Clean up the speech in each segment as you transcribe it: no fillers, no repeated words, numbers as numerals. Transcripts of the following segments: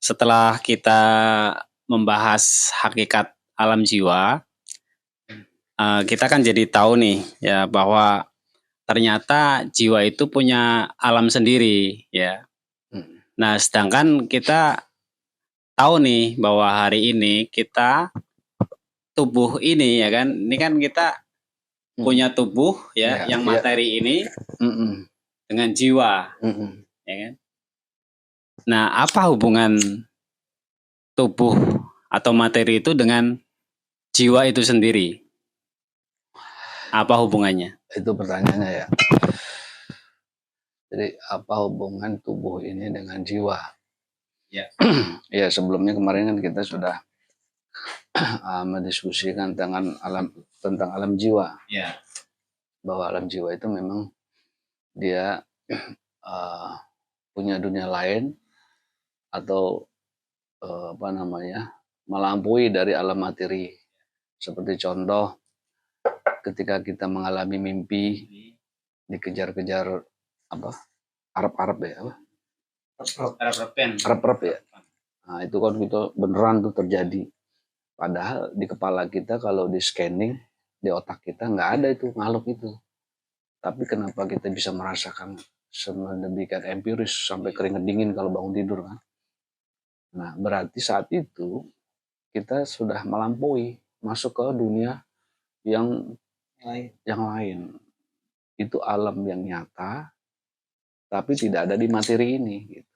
setelah kita membahas hakikat alam jiwa, kita kan jadi tahu nih ya bahwa ternyata jiwa itu punya alam sendiri ya. Nah, sedangkan kita tahu nih bahwa hari ini kita tubuh ini ya kan, ini kan kita punya tubuh ya, yang materi ini dengan jiwa, ya kan. Nah, apa hubungan tubuh atau materi itu dengan jiwa itu sendiri? Apa hubungannya? Itu pertanyaannya ya. Jadi apa hubungan tubuh ini dengan jiwa? Ya. Ya, sebelumnya kemarin kan kita sudah mendiskusikan tentang alam jiwa. Ya. Bahwa alam jiwa itu memang dia punya dunia lain atau melampaui dari alam materi. Seperti contoh ketika kita mengalami mimpi dikejar-kejar Arab ya, Arab ya. Nah, itu kan gitu beneran tuh terjadi. Padahal di kepala kita kalau di scanning di otak kita nggak ada itu makhluk itu. Tapi kenapa kita bisa merasakan sedemikian empiris sampai keringat dingin kalau bangun tidur kan? Nah, berarti saat itu kita sudah melampaui masuk ke dunia yang lain. Itu alam yang nyata tapi tidak ada di materi ini gitu.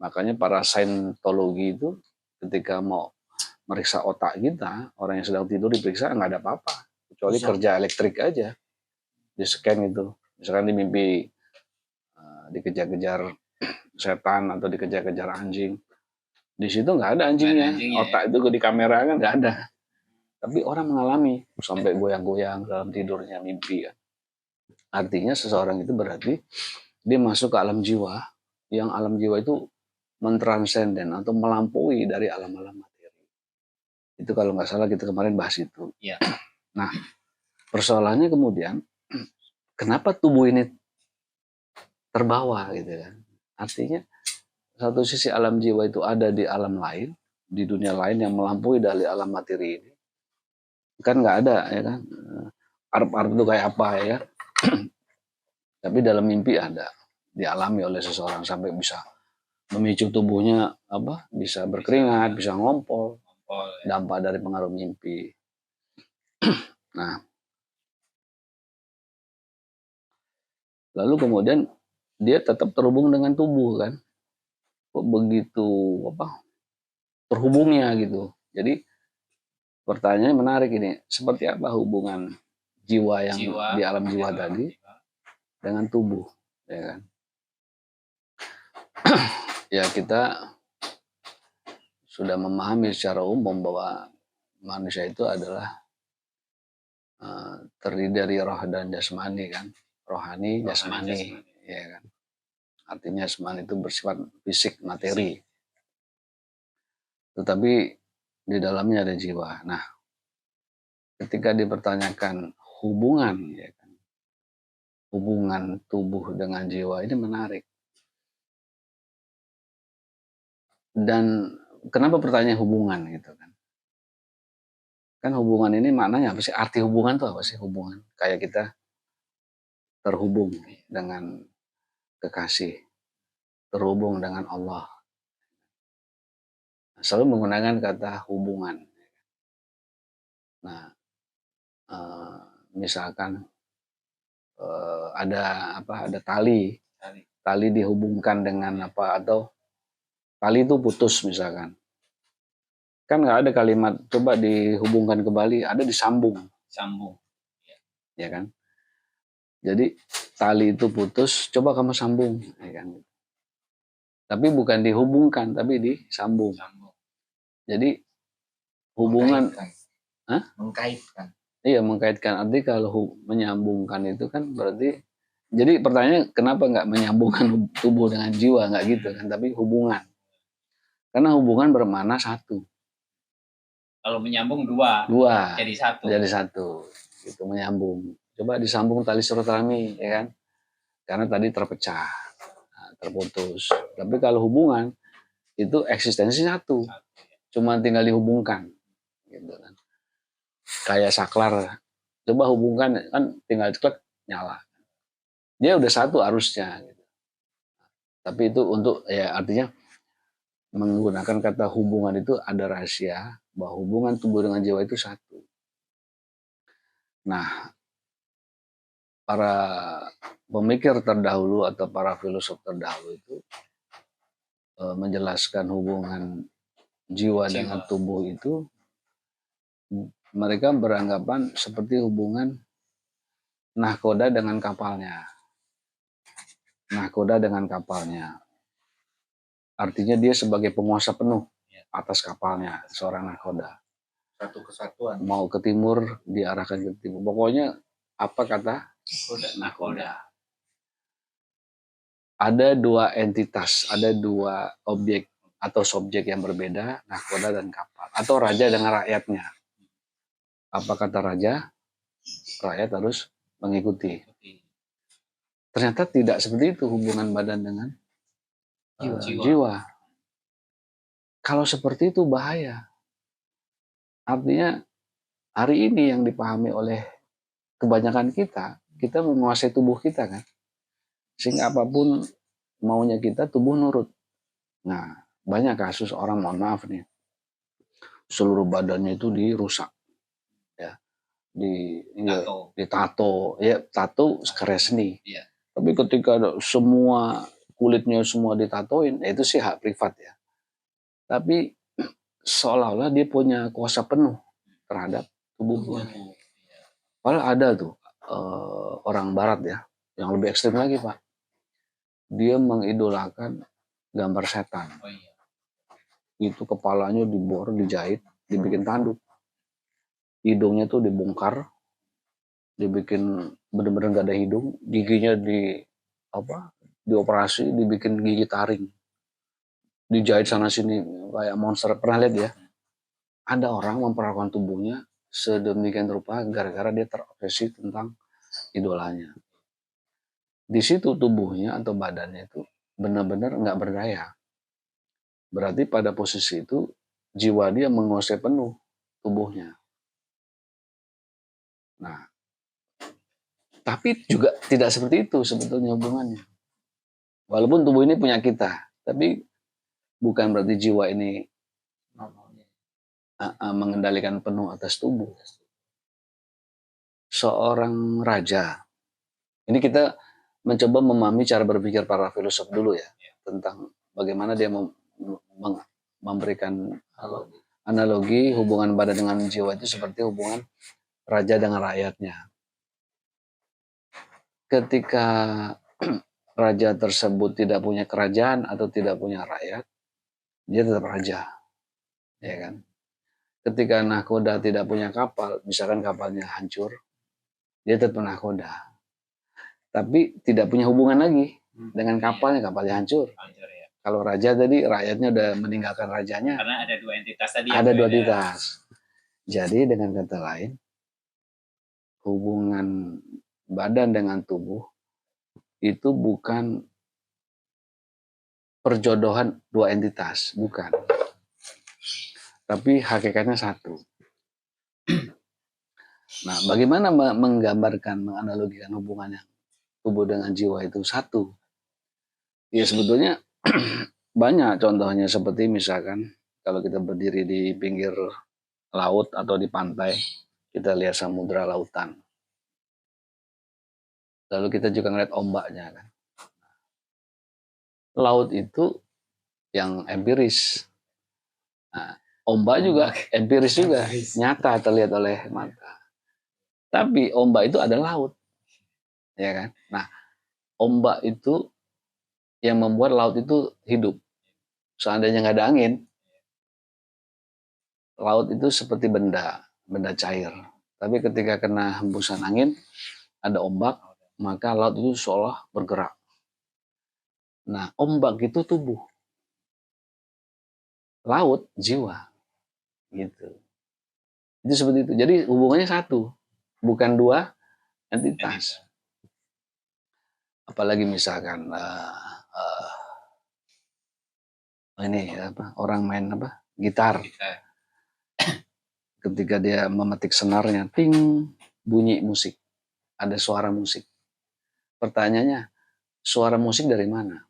Makanya para saintologi itu ketika mau meriksa otak kita, orang yang sedang tidur diperiksa nggak ada apa-apa kecuali kerja elektrik aja di scan itu. Misalkan di mimpi dikejar-kejar setan atau dikejar-kejar anjing, di situ nggak ada anjingnya, otak itu di kamera kan nggak ada. Tapi orang mengalami sampai goyang-goyang dalam tidurnya mimpi kan. Artinya seseorang itu berarti dia masuk ke alam jiwa, yang alam jiwa itu mentransenden atau melampaui dari alam-alam materi. Itu kalau nggak salah kita kemarin bahas itu. Ya. Nah, persoalannya kemudian, kenapa tubuh ini terbawa gitu kan? Artinya satu sisi alam jiwa itu ada di alam lain, di dunia lain yang melampaui dari alam materi ini. Kan nggak ada ya kan? Arab itu kayak apa ya? Tapi dalam mimpi ada, dialami oleh seseorang sampai bisa memicu tubuhnya bisa berkeringat, bisa ngompol, dampak dari pengaruh mimpi. Nah, lalu kemudian dia tetap terhubung dengan tubuh kan, kok begitu terhubungnya gitu. Jadi pertanyaannya menarik ini, seperti apa hubungan jiwa yang di alam jiwa tadi dengan tubuh, ya kan? Ya, kita sudah memahami secara umum bahwa manusia itu adalah terdiri dari roh dan jasmani kan, rohani, jasmani, ya kan. Artinya jasmani itu bersifat fisik, materi. Tetapi di dalamnya ada jiwa. Nah, ketika dipertanyakan hubungan, ya kan, hubungan tubuh dengan jiwa ini menarik. Dan kenapa pertanyaan hubungan gitu kan? Kan hubungan ini maknanya apa sih? Arti hubungan itu apa sih hubungan? Kayak kita terhubung dengan kekasih, terhubung dengan Allah. Selalu menggunakan kata hubungan. Nah, misalkan ada tali dihubungkan dengan atau tali itu putus misalkan. Kan nggak ada kalimat coba dihubungkan kembali, ada disambung. Ya kan? Jadi tali itu putus, coba kamu sambung, ya kan? Tapi bukan dihubungkan, tapi disambung. Jadi hubungan mengkaitkan. Iya, mengkaitkan. Arti kalau menyambungkan itu kan berarti, jadi pertanyaannya kenapa nggak menyambungkan tubuh dengan jiwa, nggak gitu kan, tapi hubungan. Karena hubungan bermakna satu. Kalau menyambung dua, jadi satu, itu menyambung. Coba disambung tali silaturahmi, ya kan? Karena tadi terpecah, terputus. Tapi kalau hubungan itu eksistensi satu, cuma tinggal dihubungkan gitu kan. Kayak saklar, coba hubungkan kan tinggal klik nyala, dia udah satu arusnya gitu. Tapi itu untuk ya artinya menggunakan kata hubungan itu ada rahasia bahwa hubungan tubuh dengan jiwa itu satu. Nah, para pemikir terdahulu atau para filosof terdahulu itu menjelaskan hubungan jiwa dengan tubuh itu, mereka beranggapan seperti hubungan nahkoda dengan kapalnya. Nahkoda dengan kapalnya. Artinya dia sebagai penguasa penuh atas kapalnya, seorang nahkoda. Satu kesatuan. Mau ke timur, diarahkan ke timur. Pokoknya apa kata nahkoda. Ada dua entitas, ada dua objek atau subjek yang berbeda, nahkoda dan kapal. Atau raja dengan rakyatnya. Apa kata raja? Rakyat harus mengikuti. Ternyata tidak seperti itu hubungan badan dengan jiwa. Kalau seperti itu bahaya. Artinya hari ini yang dipahami oleh kebanyakan kita menguasai tubuh kita kan. Sehingga apapun maunya kita, tubuh nurut. Nah, banyak kasus orang, mohon maaf nih, seluruh badannya itu dirusak. Ya. Ditato. Ya, tato karya seni. Ya. Tapi ketika semua kulitnya semua ditatoin, itu sih hak privat ya. Tapi seolah-olah dia punya kuasa penuh terhadap tubuhnya. Padahal ada tuh orang barat ya, yang lebih ekstrim lagi Pak. Dia mengidolakan gambar setan. Itu kepalanya dibor, dijahit, dibikin tanduk. Hidungnya tuh dibongkar, dibikin bener-bener gak ada hidung, giginya dioperasi, dibikin gigi taring, dijahit sana sini kayak monster. Pernah lihat ya? Ada orang memperlakukan tubuhnya sedemikian rupa gara-gara dia terobsesi tentang idolanya. Di situ tubuhnya atau badannya itu benar-benar nggak berdaya. Berarti pada posisi itu jiwa dia menguasai penuh tubuhnya. Nah, tapi juga tidak seperti itu sebetulnya hubungannya. Walaupun tubuh ini punya kita, tapi bukan berarti jiwa ini mengendalikan penuh atas tubuh. Seorang raja, ini kita mencoba memahami cara berpikir para filosof dulu ya, tentang bagaimana dia memberikan analogi hubungan badan dengan jiwa itu seperti hubungan raja dengan rakyatnya. Ketika raja tersebut tidak punya kerajaan atau tidak punya rakyat, dia tetap raja, ya kan? Ketika nahkoda tidak punya kapal, misalkan kapalnya hancur, dia tetap nahkoda, tapi tidak punya hubungan lagi dengan kapalnya hancur. Kalau raja tadi rakyatnya udah meninggalkan rajanya. Karena ada dua entitas tadi. Ada dua entitas. Jadi dengan kata lain, hubungan badan dengan tubuh itu bukan perjodohan dua entitas, bukan. Tapi hakikatnya satu. Nah, bagaimana menggambarkan, menganalogikan hubungannya tubuh dengan jiwa itu satu? Ya sebetulnya banyak contohnya, seperti misalkan kalau kita berdiri di pinggir laut atau di pantai, kita lihat samudra lautan. Lalu kita juga ngeliat ombaknya kan. Laut itu yang empiris. Nah, ombak juga empiris juga, nyata terlihat oleh mata. Tapi ombak itu ada laut, ya kan? Nah, ombak itu yang membuat laut itu hidup. Seandainya nggak ada angin, laut itu seperti benda cair. Tapi ketika kena hembusan angin, ada ombak, maka laut itu seolah bergerak. Nah, ombak itu tubuh, laut jiwa, gitu. Itu seperti itu. Jadi hubungannya satu, bukan dua entitas. Apalagi misalkan ini apa, orang main apa, gitar. Ketika dia memetik senarnya, ting, bunyi musik, ada suara musik. Pertanyaannya, suara musik dari mana?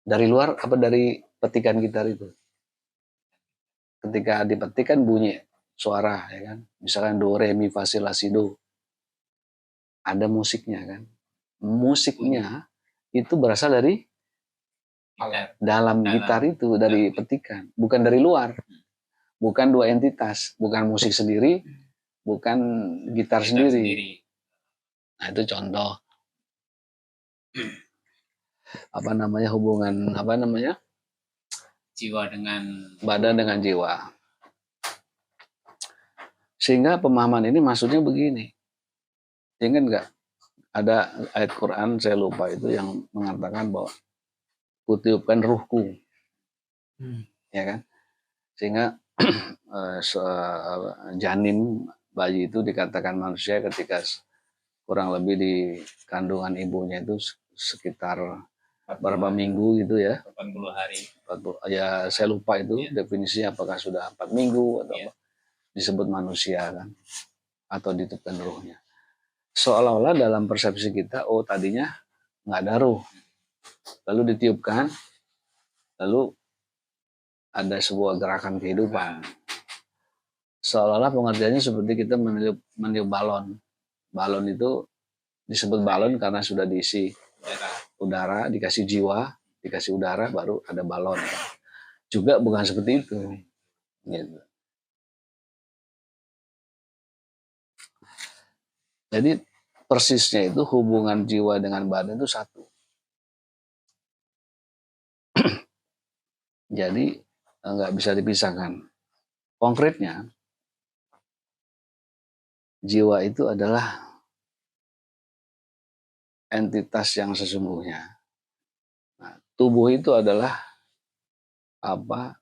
Dari luar apa dari petikan gitar itu? Ketika dipetik kan bunyi suara, ya kan? Misalkan do, re, mi, fa, si, la, si, do. Ada musiknya kan? Musiknya itu berasal dari dalam gitar itu, dari petikan, bukan dari luar. Bukan dua entitas, bukan musik sendiri, bukan gitar sendiri. Nah, itu contoh apa namanya, hubungan apa namanya, jiwa dengan badan dengan jiwa. Sehingga pemahaman ini maksudnya begini. Ingat nggak ada ayat Quran, saya lupa itu, yang mengatakan bahwa kutiupkan ruhku, ya kan? Sehingga janin bayi itu dikatakan manusia ketika kurang lebih di kandungan ibunya itu sekitar berapa minggu gitu ya, 80 hari. Ya saya lupa itu definisinya, apakah sudah 4 minggu atau apa, disebut manusia kan, atau ditiupkan ruhnya. Seolah-olah dalam persepsi kita, oh tadinya nggak ada ruh, lalu ditiupkan, lalu ada sebuah gerakan kehidupan. Seolah-olah pengertiannya seperti kita meniup balon. Balon itu disebut balon karena sudah diisi udara, dikasih jiwa, dikasih udara, baru ada balon. Juga bukan seperti itu. Gitu. Jadi persisnya itu hubungan jiwa dengan badan itu satu. Jadi nggak bisa dipisahkan. Konkretnya, jiwa itu adalah entitas yang sesungguhnya. Nah, tubuh itu adalah apa,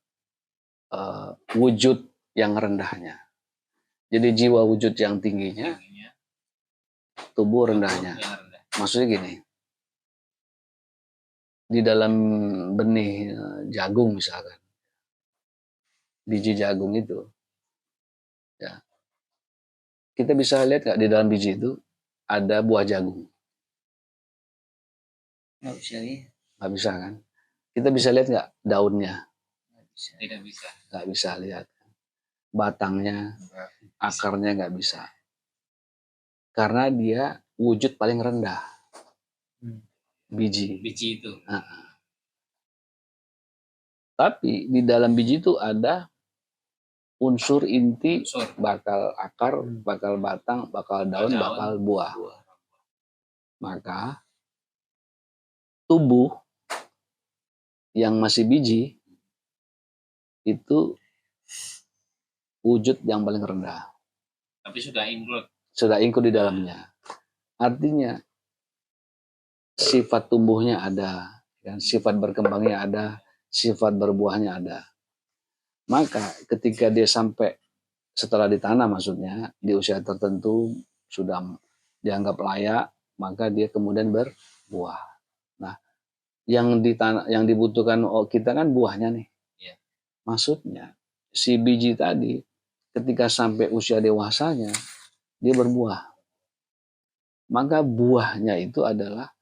wujud yang rendahnya. Jadi jiwa wujud yang tingginya, tubuh rendahnya. Maksudnya gini, di dalam benih jagung misalkan, biji jagung itu, ya, kita bisa lihat nggak di dalam biji itu ada buah jagung? Nggak bisa lihat. Nggak bisa kan? Kita bisa lihat nggak daunnya? Tidak bisa. Nggak bisa lihat. Batangnya, akarnya nggak bisa. Karena dia wujud paling rendah. Biji. Biji itu. Tapi di dalam biji itu ada unsur inti, bakal akar, bakal batang, bakal daun, bakal buah. Maka tubuh yang masih biji itu wujud yang paling rendah. Tapi sudah include. Sudah include di dalamnya. Artinya sifat tumbuhnya ada, dan sifat berkembangnya ada, sifat berbuahnya ada. Maka ketika dia sampai setelah ditanam, maksudnya di usia tertentu sudah dianggap layak, maka dia kemudian berbuah. Nah, yang dibutuhkan kita kan buahnya nih. Ya. Maksudnya si biji tadi ketika sampai usia dewasanya dia berbuah. Maka buahnya itu adalah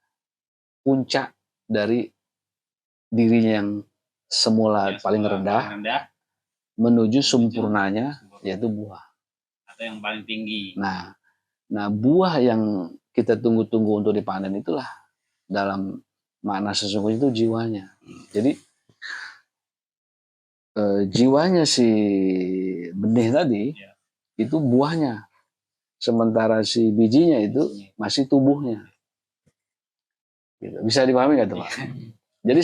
puncak dari dirinya yang semula paling rendah menuju sempurnanya, yaitu buah. Atau yang paling tinggi. Nah buah yang kita tunggu-tunggu untuk dipanen itulah dalam makna sesungguhnya itu jiwanya. Jadi jiwanya si benih tadi itu buahnya, sementara si bijinya itu masih tubuhnya. Gitu. Bisa dipahami nggak tuh Pak? Jadi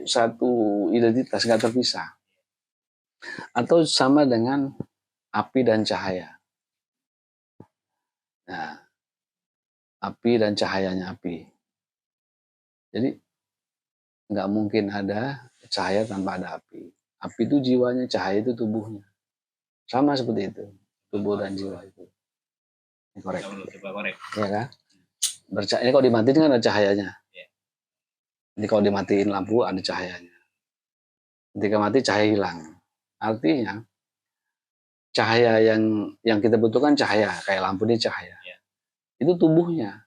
satu identitas, nggak terpisah. Atau sama dengan api dan cahaya. Nah, api dan cahayanya api. Jadi nggak mungkin ada cahaya tanpa ada api. Api itu jiwanya, cahaya itu tubuhnya. Sama seperti itu, tubuh dan jiwa itu. Ini korek. Ya kan? Ini kalau dimatiin kan ada cahayanya. Ini kalau dimatiin lampu ada cahayanya. Ketika mati cahaya hilang. Artinya cahaya yang kita butuhkan cahaya, kayak lampu ini cahaya. Itu tubuhnya.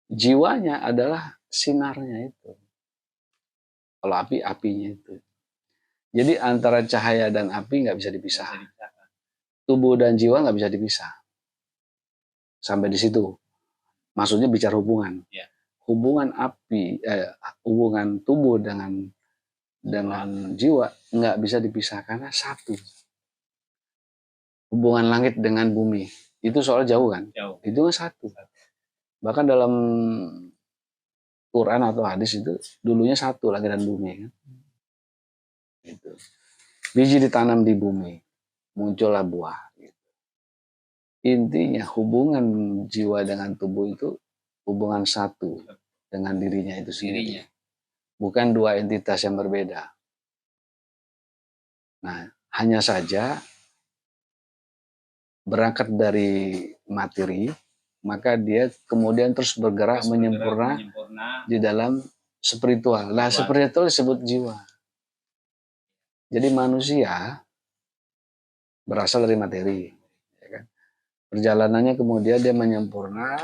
Jiwanya adalah sinarnya itu. Kalau api, apinya itu. Jadi antara cahaya dan api nggak bisa dipisah. Tubuh dan jiwa nggak bisa dipisah. Sampai di situ. Maksudnya bicara hubungan. Hubungan hubungan tubuh dengan jiwa nggak bisa dipisah karena satu. Hubungan langit dengan bumi itu soal jauh kan? Jauh. Itu kan satu. Bahkan dalam Quran atau hadis itu dulunya satu langit dan bumi kan. Gitu. Biji ditanam di bumi, muncullah buah. Gitu. Intinya hubungan jiwa dengan tubuh itu hubungan satu dengan dirinya itu sendiri. Bukan dua entitas yang berbeda. Nah, hanya saja berangkat dari materi, maka dia kemudian terus bergerak menyempurna di dalam spiritual. Nah, spiritual disebut jiwa. Jadi manusia berasal dari materi. Ya kan? Perjalanannya kemudian dia menyempurna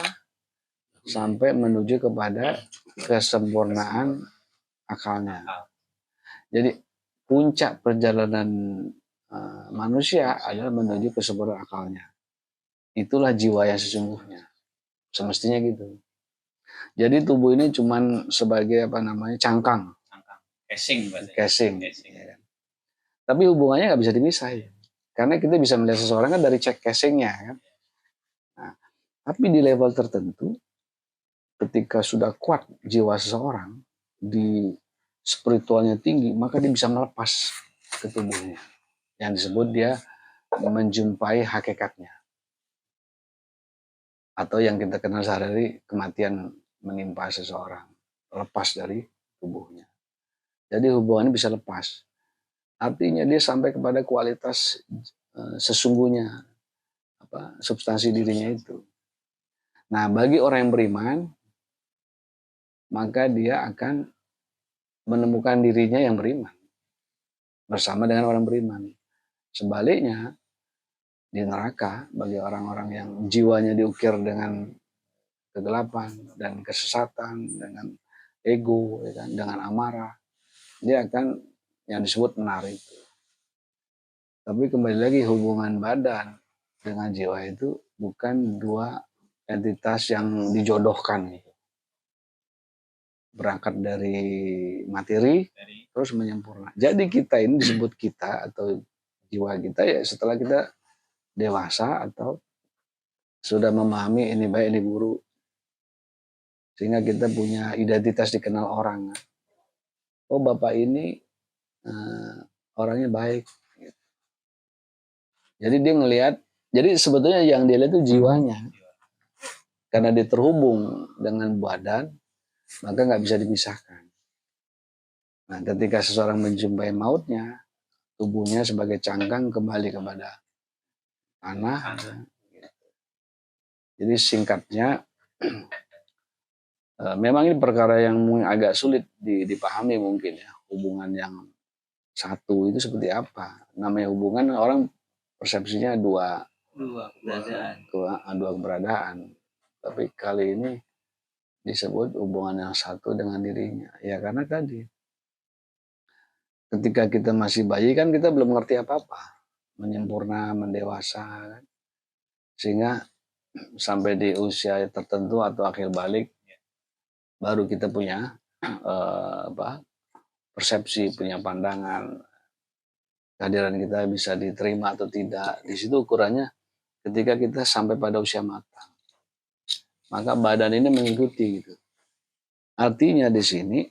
sampai menuju kepada kesempurnaan akalnya. Jadi puncak perjalanan manusia adalah menuju kesempurnaan akalnya. Itulah jiwa yang sesungguhnya. Semestinya gitu. Jadi tubuh ini cuman sebagai cangkang. Casing. Ya. Tapi hubungannya nggak bisa dipisah. Karena kita bisa melihat seseorang kan dari cek casingnya kan. Nah, tapi di level tertentu, ketika sudah kuat jiwa seseorang, di spiritualnya tinggi, maka dia bisa melepas ke tubuhnya. Yang disebut dia menjumpai hakikatnya. Atau yang kita kenal sehari-hari kematian menimpa seseorang, lepas dari tubuhnya. Jadi hubungannya bisa lepas. Artinya dia sampai kepada kualitas sesungguhnya, substansi dirinya itu. Nah, bagi orang yang beriman, maka dia akan menemukan dirinya yang beriman bersama dengan orang beriman. Sebaliknya, di neraka bagi orang-orang yang jiwanya diukir dengan kegelapan dan kesesatan, dengan ego, ya kan, dengan amarah, dia akan yang disebut benar itu. Tapi kembali lagi hubungan badan dengan jiwa itu bukan dua entitas yang dijodohkan. Berangkat dari materi terus menyempurna. Jadi kita ini disebut kita atau jiwa kita ya setelah kita dewasa atau sudah memahami ini baik ini buruk. Sehingga kita punya identitas dikenal orang. Oh bapak ini orangnya baik. Jadi dia ngelihat, jadi sebetulnya yang dia lihat itu jiwanya. Karena dia terhubung dengan badan, maka nggak bisa dipisahkan. Nah ketika seseorang menjumpai mautnya, tubuhnya sebagai cangkang kembali kepada tanah. Jadi singkatnya, memang ini perkara yang agak sulit dipahami mungkin ya. Hubungan yang satu itu seperti apa? Namanya hubungan orang persepsinya dua keberadaan. Tapi kali ini disebut hubungan yang satu dengan dirinya. Ya karena tadi ketika kita masih bayi kan kita belum ngerti apa-apa. Menyempurna, mendewasa. Sehingga sampai di usia tertentu atau akhir balik baru kita punya persepsi, punya pandangan, kehadiran kita bisa diterima atau tidak. Di situ ukurannya ketika kita sampai pada usia matang, maka badan ini mengikuti gitu. Artinya di sini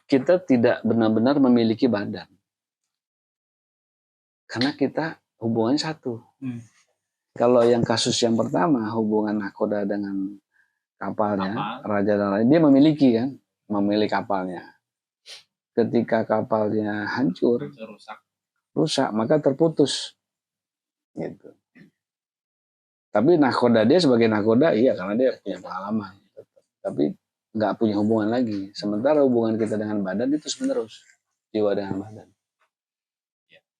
kita tidak benar-benar memiliki badan, karena kita hubungannya satu. Kalau yang kasus yang pertama hubungan nahkoda dengan kapalnya, raja dan lain, dia memiliki kan, memiliki kapalnya. Ketika kapalnya hancur, rusak, maka terputus. Gitu. Tapi nahkoda dia sebagai nahkoda, iya karena dia punya pengalaman. Tapi nggak punya hubungan lagi. Sementara hubungan kita dengan badan itu terus menerus, jiwa dengan badan.